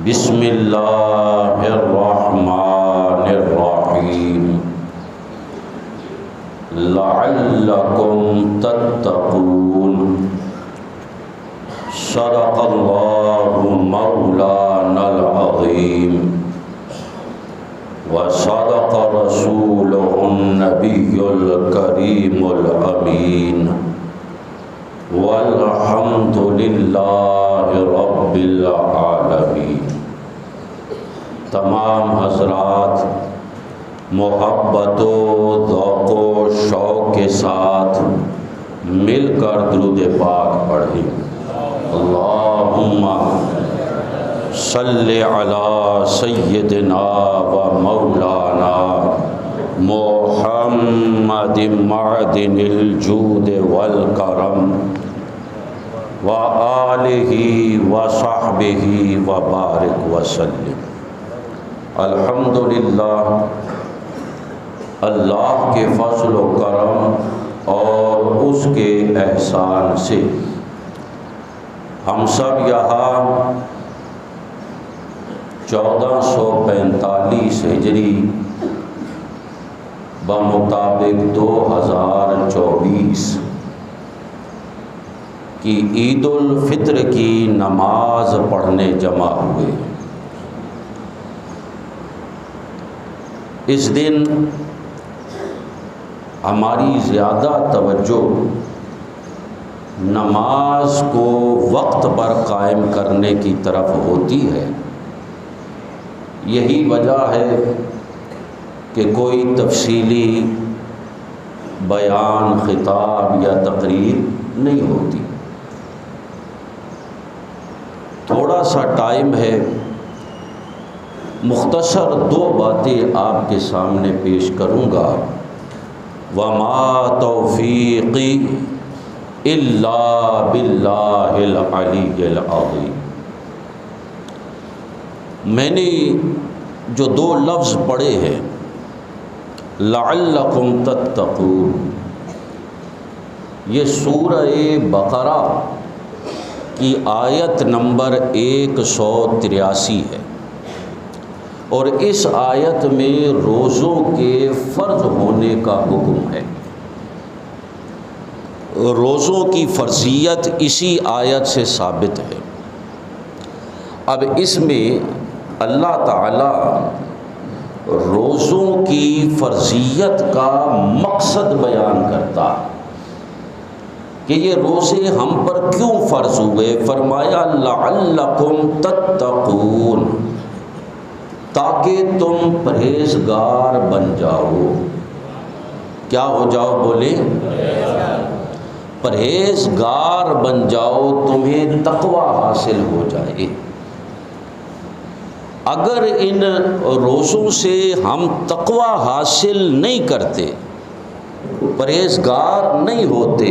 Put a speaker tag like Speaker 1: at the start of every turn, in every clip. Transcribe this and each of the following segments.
Speaker 1: بسم اللہ الرحمن الرحیم لعلکم تتقون صدق اللہ مولانا العظیم وصدق رسولہ النبی الکریم الامین والحمد للہ رب العالمین۔ تمام حضرات محبت و ذوق و شوق کے ساتھ مل کر درود پاک پڑھیں۔ اللہم صلی علی سیدنا و مولانا محمد معدن الجود والکرم وآلہ وصحبہ وبارک وسلم۔ الحمدللہ، اللہ کے فضل و کرم اور اس کے احسان سے ہم سب یہاں 1445 ہجری بمطابق 2024 کی عید الفطر کی نماز پڑھنے جمع ہوئے۔ اس دن ہماری زیادہ توجہ نماز کو وقت پر قائم کرنے کی طرف ہوتی ہے۔ یہی وجہ ہے کہ کوئی تفصیلی بیان، خطاب یا تقریر نہیں ہوتی۔ تھوڑا سا ٹائم ہے، مختصر 2 باتیں آپ کے سامنے پیش کروں گا۔ وَمَا تَوْفِيقِي إِلَّا بِاللَّهِ الْعَلِيِّ الْعَظِيمِ۔ میں نے جو 2 لفظ پڑھے ہیں، لعلکم تتقون، یہ سورہ بقرہ کی آیت نمبر 183 ہے، اور اس آیت میں روزوں کے فرض ہونے کا حکم ہے۔ روزوں کی فرضیت اسی آیت سے ثابت ہے۔ اب اس میں اللہ تعالی روزوں کی فرضیت کا مقصد بیان کرتا ہے کہ یہ روزے ہم پر کیوں فرض ہوئے۔ فرمایا لعلکم تتقون، تاکہ تم پرہیزگار بن جاؤ۔ کیا ہو جاؤ؟ بولے پرہیزگار بن جاؤ، تمہیں تقوی حاصل ہو جائے۔ اگر ان روزوں سے ہم تقوی حاصل نہیں کرتے، پرہیزگار نہیں ہوتے،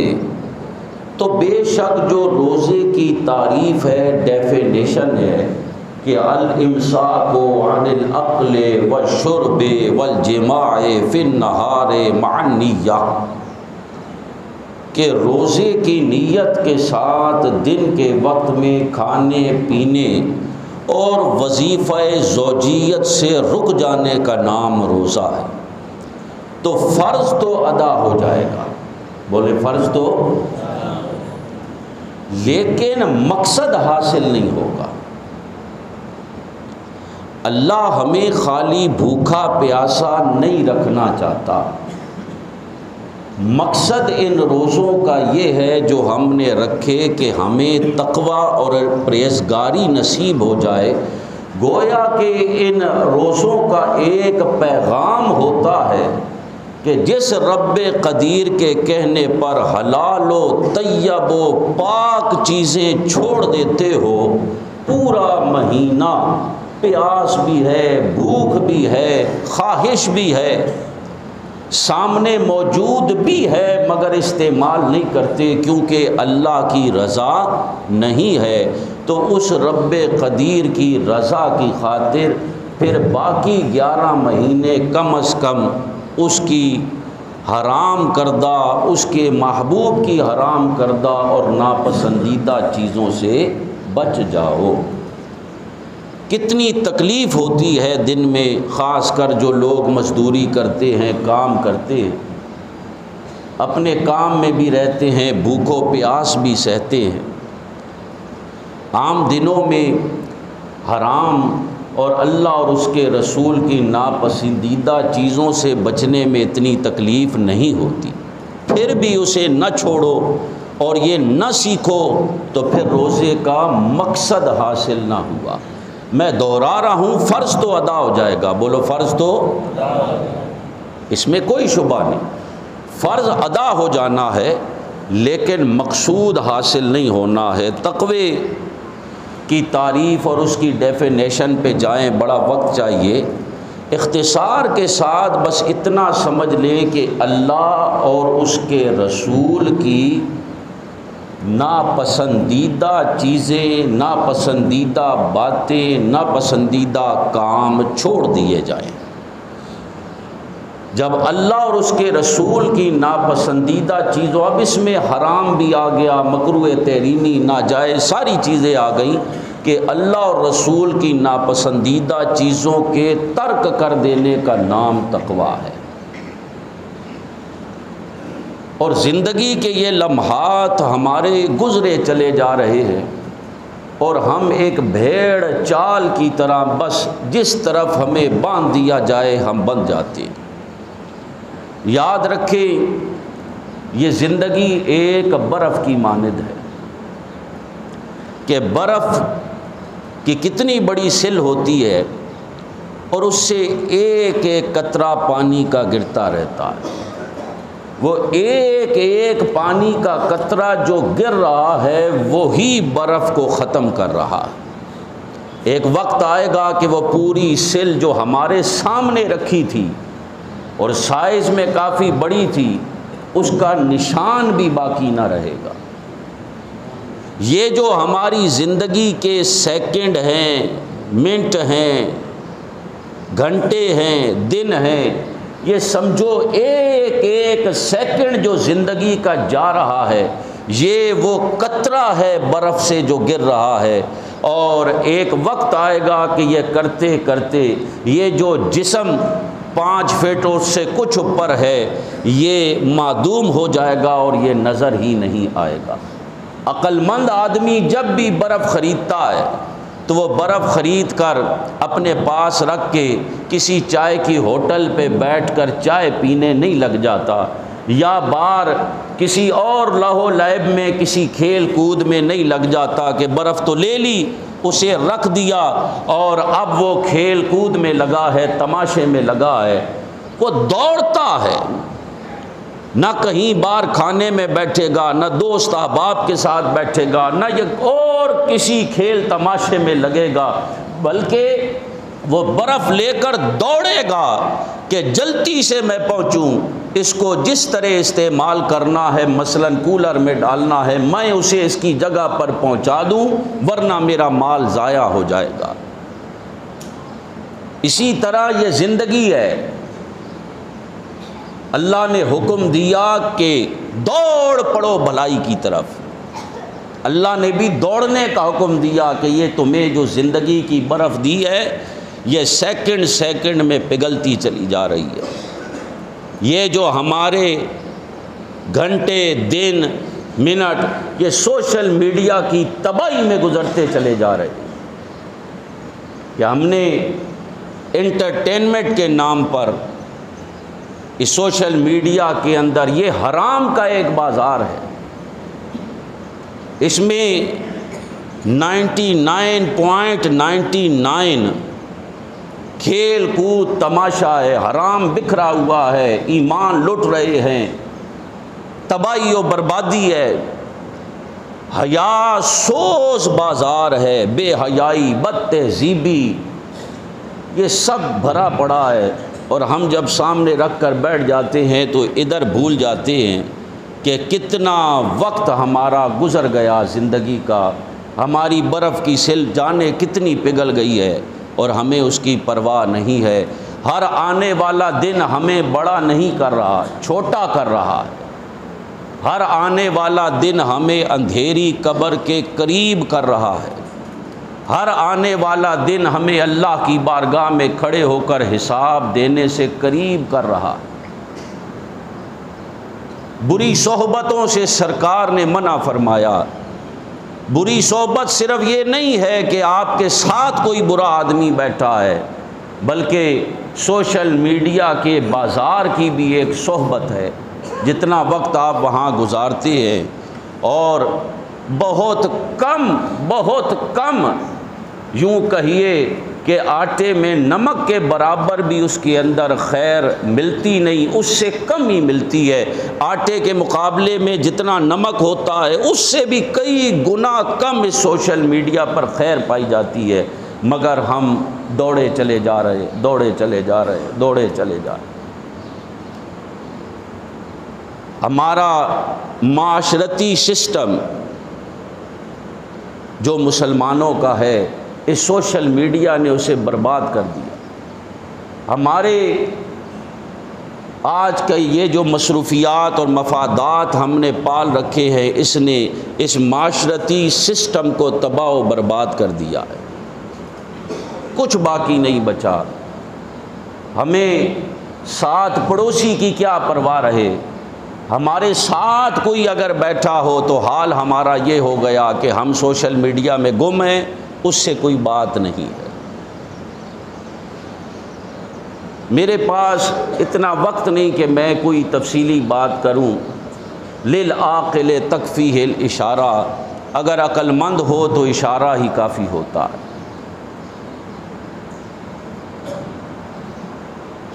Speaker 1: تو بے شک جو روزے کی تعریف ہے، ڈیفینیشن ہے کہ الامساک عن الاکل والشرب والجماع فی النہار مع النیہ، کہ روزے کی نیت کے ساتھ دن کے وقت میں کھانے پینے اور وظیفہ زوجیت سے رک جانے کا نام روزہ ہے۔ تو فرض تو ادا ہو جائے گا، بولے فرض تو، لیکن مقصد حاصل نہیں ہوگا۔ اللہ ہمیں خالی بھوکا پیاسا نہیں رکھنا چاہتا۔ مقصد ان روزوں کا یہ ہے جو ہم نے رکھے کہ ہمیں تقوی اور پرہیزگاری نصیب ہو جائے۔ گویا کہ ان روزوں کا ایک پیغام ہوتا ہے کہ جس رب قدیر کے کہنے پر حلال و طیب و پاک چیزیں چھوڑ دیتے ہو، پورا مہینہ پیاس بھی ہے، بھوک بھی ہے، خواہش بھی ہے، سامنے موجود بھی ہے، مگر استعمال نہیں کرتے کیونکہ اللہ کی رضا نہیں ہے۔ تو اس رب قدیر کی رضا کی خاطر پھر باقی 11 مہینے کم از کم اس کی حرام کردہ، اس کے محبوب کی حرام کردہ اور ناپسندیدہ چیزوں سے بچ جاؤ۔ کتنی تکلیف ہوتی ہے دن میں، خاص کر جو لوگ مزدوری کرتے ہیں، کام کرتے ہیں، اپنے کام میں بھی رہتے ہیں، بھوکو پیاس بھی سہتے ہیں۔ عام دنوں میں حرام اور اللہ اور اس کے رسول کی ناپسندیدہ چیزوں سے بچنے میں اتنی تکلیف نہیں ہوتی، پھر بھی اسے نہ چھوڑو اور یہ نہ سیکھو تو پھر روزے کا مقصد حاصل نہ ہوا۔ میں دوہرا رہا ہوں، فرض تو ادا ہو جائے گا، بولو فرض تو، اس میں کوئی شبہ نہیں، فرض ادا ہو جانا ہے، لیکن مقصود حاصل نہیں ہونا ہے۔ تقوی کی تعریف اور اس کی ڈیفینیشن پہ جائیں، بڑا وقت چاہیے۔ اختصار کے ساتھ بس اتنا سمجھ لیں کہ اللہ اور اس کے رسول کی ناپسندیدہ چیزیں، ناپسندیدہ باتیں، ناپسندیدہ کام چھوڑ دیے جائیں۔ جب اللہ اور اس کے رسول کی ناپسندیدہ چیزوں، اب اس میں حرام بھی آ گیا، مکروہ تحریمی، ناجائز ساری چیزیں آ گئیں کہ اللہ اور رسول کی ناپسندیدہ چیزوں کے ترک کر دینے کا نام تقویٰ ہے۔ اور زندگی کے یہ لمحات ہمارے گزرے چلے جا رہے ہیں اور ہم ایک بھیڑ چال کی طرح بس جس طرف ہمیں باندھ دیا جائے ہم بن جاتے ہیں۔ یاد رکھیں، یہ زندگی ایک برف کی مانند ہے کہ برف کی کتنی بڑی سل ہوتی ہے اور اس سے ایک ایک قطرہ پانی کا گرتا رہتا ہے۔ وہ ایک ایک پانی کا قطرہ جو گر رہا ہے وہی برف کو ختم کر رہا ہے۔ ایک وقت آئے گا کہ وہ پوری سل جو ہمارے سامنے رکھی تھی اور سائز میں کافی بڑی تھی، اس کا نشان بھی باقی نہ رہے گا۔ یہ جو ہماری زندگی کے سیکنڈ ہیں، منٹ ہیں، گھنٹے ہیں، دن ہیں، یہ سمجھو ایک ایک سیکنڈ جو زندگی کا جا رہا ہے یہ وہ قطرہ ہے برف سے جو گر رہا ہے، اور ایک وقت آئے گا کہ یہ کرتے کرتے یہ جو جسم 5 فٹ سے کچھ اوپر ہے یہ معدوم ہو جائے گا اور یہ نظر ہی نہیں آئے گا۔ عقل مند آدمی جب بھی برف خریدتا ہے تو وہ برف خرید کر اپنے پاس رکھ کے کسی چائے کی ہوٹل پہ بیٹھ کر چائے پینے نہیں لگ جاتا، یا باہر کسی اور لہو لعب میں کسی کھیل کود میں نہیں لگ جاتا کہ برف تو لے لی، اسے رکھ دیا اور اب وہ کھیل کود میں لگا ہے، تماشے میں لگا ہے۔ وہ دوڑتا ہے، نہ کہیں باہر کھانے میں بیٹھے گا، نہ دوست احباب کے ساتھ بیٹھے گا، نہ یہ اور کسی کھیل تماشے میں لگے گا، بلکہ وہ برف لے کر دوڑے گا کہ جلدی سے میں پہنچوں، اس کو جس طرح استعمال کرنا ہے، مثلا کولر میں ڈالنا ہے، میں اسے اس کی جگہ پر پہنچا دوں ورنہ میرا مال ضائع ہو جائے گا۔ اسی طرح یہ زندگی ہے۔ اللہ نے حکم دیا کہ دوڑ پڑو بھلائی کی طرف، اللہ نے بھی دوڑنے کا حکم دیا کہ یہ تمہیں جو زندگی کی برف دی ہے یہ سیکنڈ سیکنڈ میں پگھلتی چلی جا رہی ہے۔ یہ جو ہمارے گھنٹے، دن، منٹ یہ سوشل میڈیا کی تباہی میں گزرتے چلے جا رہے ہیں کہ ہم نے انٹرٹینمنٹ کے نام پر اس سوشل میڈیا کے اندر یہ حرام کا ایک بازار ہے، اس میں 99.99 کھیل کود تماشا ہے، حرام بکھرا ہوا ہے، ایمان لٹ رہے ہیں، تباہی و بربادی ہے، حیا سوز بازار ہے، بے حیائی، بد تہذیبی، یہ سب بھرا پڑا ہے۔ اور ہم جب سامنے رکھ کر بیٹھ جاتے ہیں تو ادھر بھول جاتے ہیں کہ کتنا وقت ہمارا گزر گیا زندگی کا، ہماری برف کی سل جانے کتنی پگھل گئی ہے اور ہمیں اس کی پرواہ نہیں ہے۔ ہر آنے والا دن ہمیں بڑا نہیں کر رہا، چھوٹا کر رہا ہے۔ ہر آنے والا دن ہمیں اندھیری قبر کے قریب کر رہا ہے۔ ہر آنے والا دن ہمیں اللہ کی بارگاہ میں کھڑے ہو کر حساب دینے سے قریب کر رہا۔ بری صحبتوں سے سرکار نے منع فرمایا۔ بری صحبت صرف یہ نہیں ہے کہ آپ کے ساتھ کوئی برا آدمی بیٹھا ہے، بلکہ سوشل میڈیا کے بازار کی بھی ایک صحبت ہے۔ جتنا وقت آپ وہاں گزارتے ہیں، اور بہت کم یوں کہیے کہ آٹے میں نمک کے برابر بھی اس کے اندر خیر ملتی نہیں، اس سے کم ہی ملتی ہے۔ آٹے کے مقابلے میں جتنا نمک ہوتا ہے اس سے بھی کئی گنا کم اس سوشل میڈیا پر خیر پائی جاتی ہے، مگر ہم دوڑے چلے جا رہے۔ ہمارا معاشرتی سسٹم جو مسلمانوں کا ہے، اس سوشل میڈیا نے اسے برباد کر دیا۔ ہمارے آج کا یہ جو مصروفیات اور مفادات ہم نے پال رکھے ہیں، اس نے اس معاشرتی سسٹم کو تباہ و برباد کر دیا ہے۔ کچھ باقی نہیں بچا۔ ہمیں ساتھ پڑوسی کی کیا پرواہ رہے، ہمارے ساتھ کوئی اگر بیٹھا ہو تو حال ہمارا یہ ہو گیا کہ ہم سوشل میڈیا میں گم ہیں، اس سے کوئی بات نہیں ہے۔ میرے پاس اتنا وقت نہیں کہ میں کوئی تفصیلی بات کروں۔ للعاقل تکفیہ الاشارہ، اگر عقل مند ہو تو اشارہ ہی کافی ہوتا ہے۔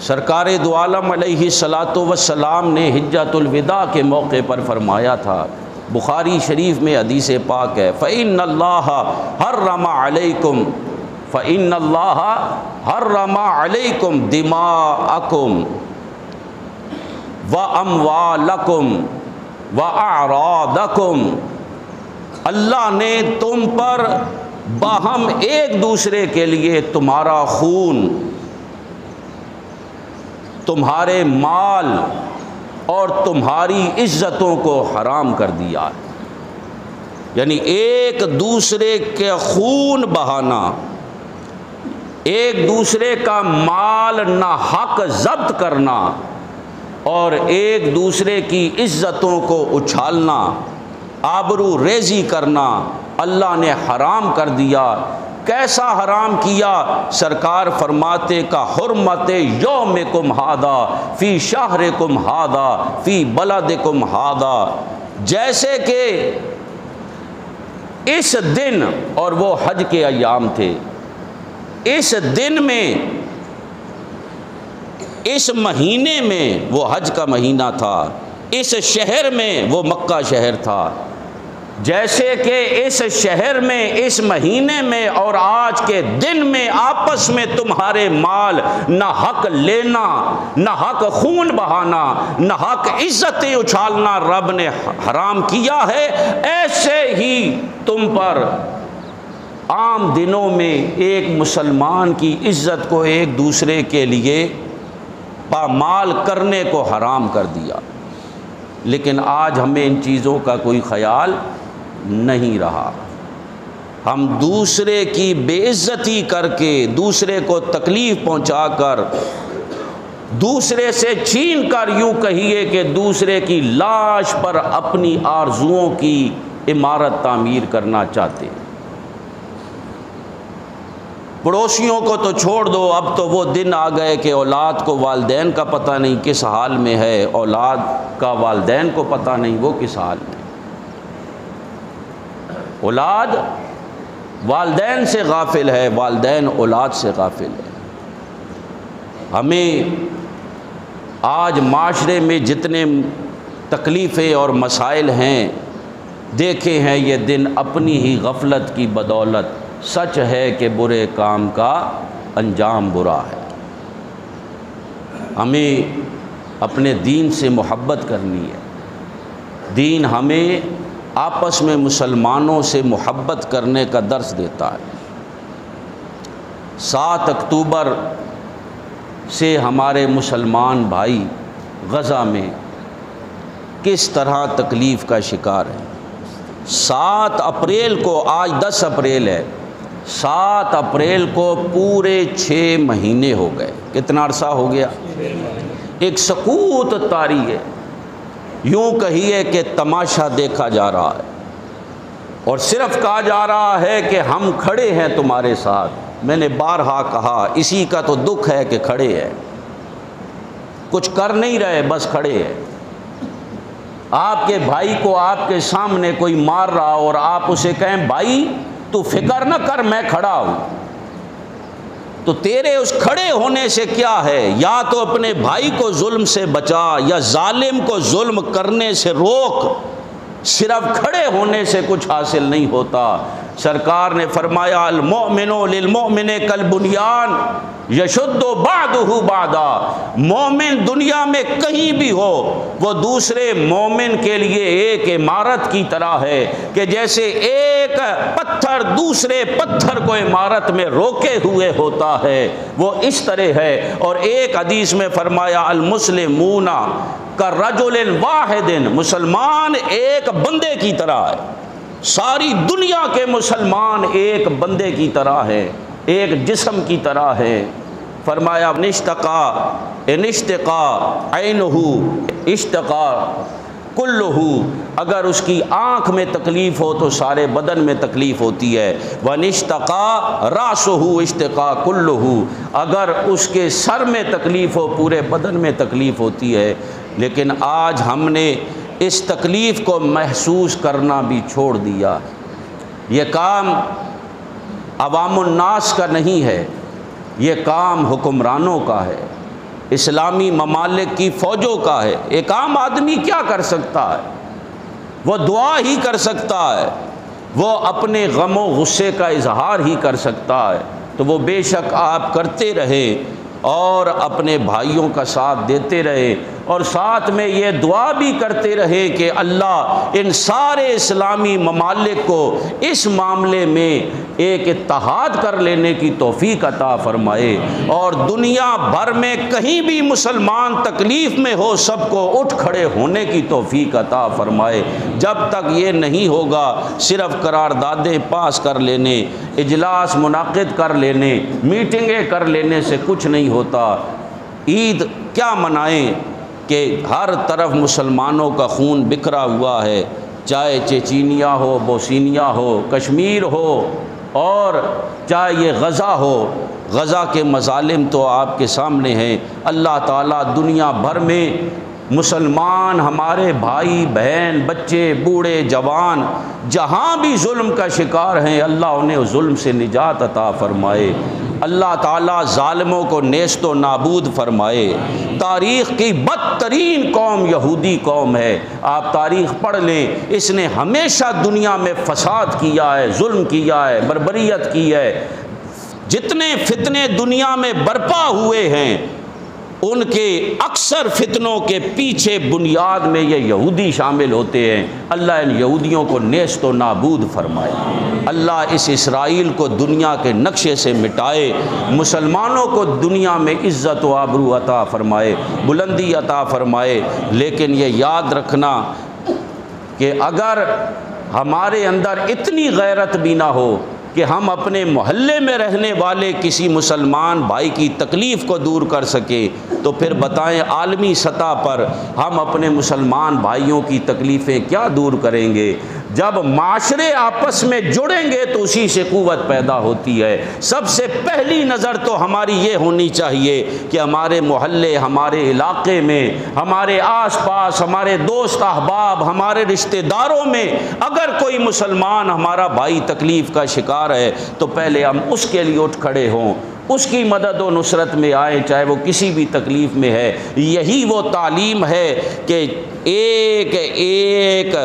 Speaker 1: سرکار دو عالم علیہ الصلاۃ والسلام نے حجۃ الوداع کے موقع پر فرمایا تھا، بخاری شریف میں حدیث پاک ہے، فَإِنَّ اللَّهَ حَرَّمَ عَلَيْكُمْ دِمَاءَكُمْ وَأَمْوَالَكُمْ وَأَعْرَاضَكُمْ، اللہ نے تم پر باہم ایک دوسرے کے لیے تمہارا خون، تمہارے مال اور تمہاری عزتوں کو حرام کر دیا ہے۔ یعنی ایک دوسرے کے خون بہانا، ایک دوسرے کا مال ناحق ضبط کرنا اور ایک دوسرے کی عزتوں کو اچھالنا، آبرو ریزی کرنا اللہ نے حرام کر دیا۔ کیسا حرام کیا؟ سرکار فرماتے کا حرمت یومکم ھذا فی شہرکم ھذا فی بلدکم ھذا، جیسے کہ اس دن، اور وہ حج کے ایام تھے، اس دن میں، اس مہینے میں، وہ حج کا مہینہ تھا، اس شہر میں، وہ مکہ شہر تھا، جیسے کہ اس شہر میں، اس مہینے میں اور آج کے دن میں آپس میں تمہارے مال نہ حق لینا، نہ حق خون بہانا، نہ حق عزتیں اچھالنا رب نے حرام کیا ہے، ایسے ہی تم پر عام دنوں میں ایک مسلمان کی عزت کو ایک دوسرے کے لیے پامال کرنے کو حرام کر دیا۔ لیکن آج ہمیں ان چیزوں کا کوئی خیال نہیں رہا۔ ہم دوسرے کی بے عزتی کر کے، دوسرے کو تکلیف پہنچا کر، دوسرے سے چھین کر، یوں کہیے کہ دوسرے کی لاش پر اپنی آرزوؤں کی عمارت تعمیر کرنا چاہتے ہیں۔ پڑوسیوں کو تو چھوڑ دو، اب تو وہ دن آ گئے کہ اولاد کو والدین کا پتہ نہیں کس حال میں ہے، اولاد کا والدین کو پتہ نہیں وہ کس حال میں ہے۔ اولاد والدین سے غافل ہے، والدین اولاد سے غافل ہے۔ ہمیں آج معاشرے میں جتنے تکلیفیں اور مسائل ہیں، دیکھے ہیں یہ دن اپنی ہی غفلت کی بدولت۔ سچ ہے کہ برے کام کا انجام برا ہے۔ ہمیں اپنے دین سے محبت کرنی ہے۔ دین ہمیں آپس میں مسلمانوں سے محبت کرنے کا درس دیتا ہے۔ 7 اکتوبر سے ہمارے مسلمان بھائی غزہ میں کس طرح تکلیف کا شکار ہیں۔ 7 اپریل کو، آج 10 اپریل ہے، 7 اپریل کو پورے 6 مہینے ہو گئے۔ کتنا عرصہ ہو گیا؟ ایک سکوت طاری ہے، یوں کہیے کہ تماشا دیکھا جا رہا ہے، اور صرف کہا جا رہا ہے کہ ہم کھڑے ہیں تمہارے ساتھ۔ میں نے بارہا کہا اسی کا تو دکھ ہے کہ کھڑے ہیں، کچھ کر نہیں رہے، بس کھڑے ہیں۔ آپ کے بھائی کو آپ کے سامنے کوئی مار رہا اور آپ اسے کہیں بھائی تو فکر نہ کر میں کھڑا ہوں، تو تیرے اس کھڑے ہونے سے کیا ہے؟ یا تو اپنے بھائی کو ظلم سے بچا یا ظالم کو ظلم کرنے سے روک، صرف کھڑے ہونے سے کچھ حاصل نہیں ہوتا۔ سرکار نے فرمایا المؤمن للمؤمن کالبنیان یشد بعضہ بعضا، مومن دنیا میں کہیں بھی ہو وہ دوسرے مومن کے لیے ایک عمارت کی طرح ہے کہ جیسے ایک پتھر دوسرے پتھر کو عمارت میں روکے ہوئے ہوتا ہے، وہ اس طرح ہے۔ اور ایک حدیث میں فرمایا المسلمون کالرجل واحد، مسلمان ایک بندے کی طرح ہے، ساری دنیا کے مسلمان ایک بندے کی طرح ہے، ایک جسم کی طرح ہے۔ فرمایا نشتقا انشتقا عینہ اشتقا کلہ، اگر اس کی آنکھ میں تکلیف ہو تو سارے بدن میں تکلیف ہوتی ہے۔ وَنِشْتَقَا رَأْسُهُ اشتقا کلہ، اگر اس کے سر میں تکلیف ہو پورے بدن میں تکلیف ہوتی ہے۔ لیکن آج ہم نے اس تکلیف کو محسوس کرنا بھی چھوڑ دیا۔ یہ کام عوام الناس کا نہیں ہے، یہ کام حکمرانوں کا ہے، اسلامی ممالک کی فوجوں کا ہے۔ ایک عام آدمی کیا کر سکتا ہے؟ وہ دعا ہی کر سکتا ہے، وہ اپنے غم و غصے کا اظہار ہی کر سکتا ہے۔ تو وہ بے شک آپ کرتے رہیں اور اپنے بھائیوں کا ساتھ دیتے رہے، اور ساتھ میں یہ دعا بھی کرتے رہے کہ اللہ ان سارے اسلامی ممالک کو اس معاملے میں ایک اتحاد کر لینے کی توفیق عطا فرمائے، اور دنیا بھر میں کہیں بھی مسلمان تکلیف میں ہو سب کو اٹھ کھڑے ہونے کی توفیق عطا فرمائے۔ جب تک یہ نہیں ہوگا صرف قراردادیں پاس کر لینے، اجلاس منعقد کر لینے، میٹنگیں کر لینے سے کچھ نہیں ہوتا۔ عید کیا منائیں کہ ہر طرف مسلمانوں کا خون بکھرا ہوا ہے، چاہے چیچینیا ہو، بوسینیا ہو، کشمیر ہو، اور چاہے یہ غزہ ہو۔ غزہ کے مظالم تو آپ کے سامنے ہیں۔ اللہ تعالیٰ دنیا بھر میں مسلمان ہمارے بھائی بہن بچے بوڑھے جوان جہاں بھی ظلم کا شکار ہیں، اللہ انہیں ظلم سے نجات عطا فرمائے۔ اللہ تعالیٰ ظالموں کو نیست و نابود فرمائے۔ تاریخ کی بدترین قوم یہودی قوم ہے، آپ تاریخ پڑھ لیں، اس نے ہمیشہ دنیا میں فساد کیا ہے، ظلم کیا ہے، بربریت کی ہے۔ جتنے فتنے دنیا میں برپا ہوئے ہیں ان کے اکثر فتنوں کے پیچھے بنیاد میں یہ یہودی شامل ہوتے ہیں۔ اللہ ان یہودیوں کو نیست و نابود فرمائے، اللہ اس اسرائیل کو دنیا کے نقشے سے مٹائے، مسلمانوں کو دنیا میں عزت و آبرو عطا فرمائے، بلندی عطا فرمائے۔ لیکن یہ یاد رکھنا کہ اگر ہمارے اندر اتنی غیرت بھی نہ ہو کہ ہم اپنے محلے میں رہنے والے کسی مسلمان بھائی کی تکلیف کو دور کر سکیں، تو پھر بتائیں عالمی سطح پر ہم اپنے مسلمان بھائیوں کی تکلیفیں کیا دور کریں گے؟ جب معاشرے آپس میں جڑیں گے تو اسی سے قوت پیدا ہوتی ہے۔ سب سے پہلی نظر تو ہماری یہ ہونی چاہیے کہ ہمارے محلے، ہمارے علاقے میں، ہمارے آس پاس، ہمارے دوست احباب، ہمارے رشتہ داروں میں اگر کوئی مسلمان ہمارا بھائی تکلیف کا شکار ہے تو پہلے ہم اس کے لیے اٹھ کھڑے ہوں، اس کی مدد و نصرت میں آئیں، چاہے وہ کسی بھی تکلیف میں ہے۔ یہی وہ تعلیم ہے کہ ایک ایک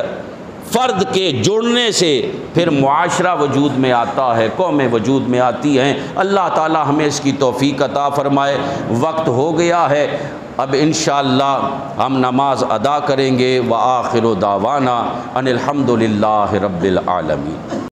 Speaker 1: فرد کے جڑنے سے پھر معاشرہ وجود میں آتا ہے، قومیں وجود میں آتی ہیں۔ اللہ تعالی ہمیں اس کی توفیق عطا فرمائے۔ وقت ہو گیا ہے، اب انشاءاللہ ہم نماز ادا کریں گے۔ وآخر دعوانا ان الحمد للہ رب العالمین۔